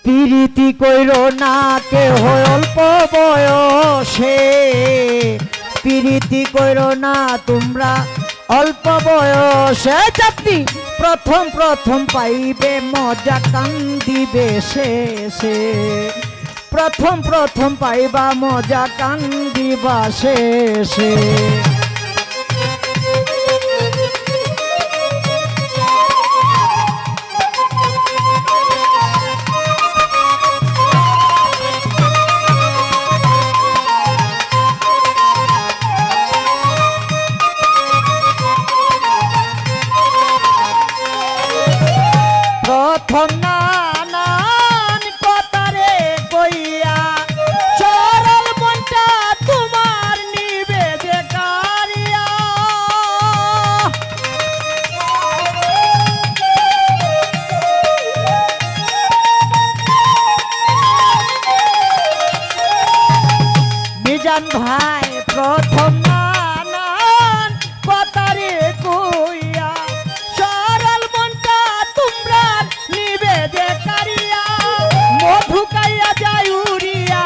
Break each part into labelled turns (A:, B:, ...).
A: প্রীতি কইরো না কেহ অল্প বয়সে, প্রীতি কইরো না তোমরা অল্প বয়সে। যাত্রী প্রথম প্রথম পাইবে মজা কান্দিবে শেষে, প্রথম প্রথম পাইবা মজা কান্দিবা শেষে। প্রথম নানান কথারে কইয়া সরল মনটা তোমার নিবে যে কারিয়া। মিজান ভাই প্রথম নানান কথারে কইয়া সরল মনটা তোমরা নিবে যে কারিয়া। মধু খাইয়া যায় উড়িয়া,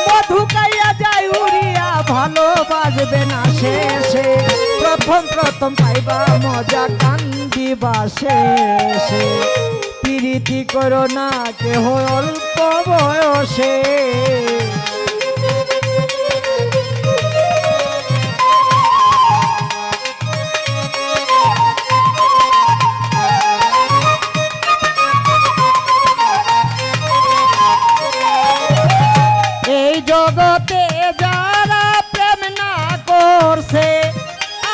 A: মধু খাইয়া যায় উড়িয়া, ভালোবাসবে না শেষে। প্রথম প্রথম পাইবা মজা কান্দিবা শেষে, প্রীতি করো না কেহ অল্প বয়সে। এই জগতে যারা প্রেম না করছে,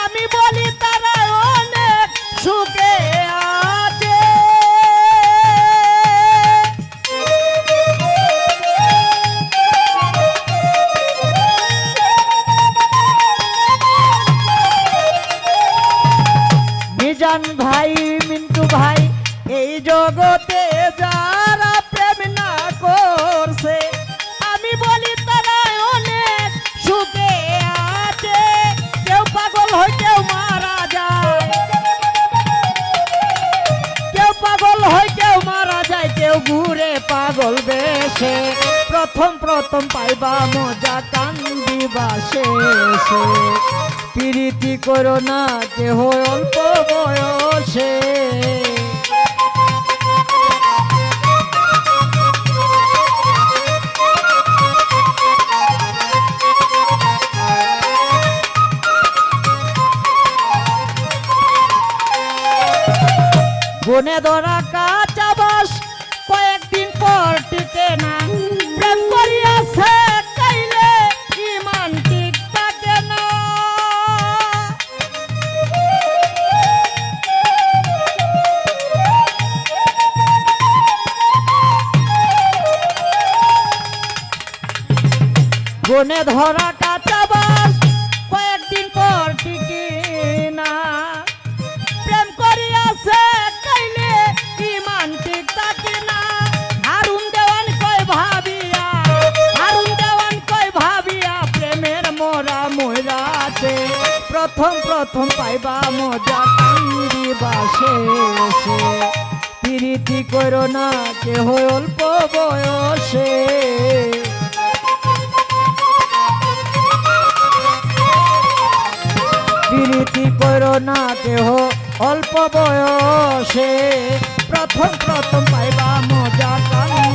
A: আমি বলি তারা অনেক সুখে আছে। মিজান ভাই, মিন্টু ভাই, এই জগতে যারা প্রেম না করছে, আমি বলি তারা অনেক সুখে আছে। কেউ পাগল হয়, কেউ মারা যায়, কেউ পাগল হয়, কেউ মারা যায়, কেউ ঘুরে পাগল বেশে। প্রথম প্রথম পাইবা মজা কান্দিবা শেষে, প্রীতি করো না কেহ অল্প বয়সে। বনে ধরা কাঁচা বাস কয়েকদিন পর টিকে না, প্রেম করিয়াছে কাইলে ইমান ঠিক থাকে না। বনে ধরা কাঁচা বাস কয়েকদিন পর টিকে না, প্রেম করিয়াছে কাইলে ইমান ঠিক থাকে না। হারুন দেওয়ান কয় ভাবিয়া, হারুন দেওয়ান কয় ভাবিয়া, প্রেমের মোরা ময়রাছে। প্রথম প্রথম পাইবা মজা কান্দিবা শেষে, প্রীতি করো না কেহ অল্প বয়সে। প্রীতি করো না কেহ অল্প বয়সে, প্রথম প্রথম পাইবা মজা কান্দিবা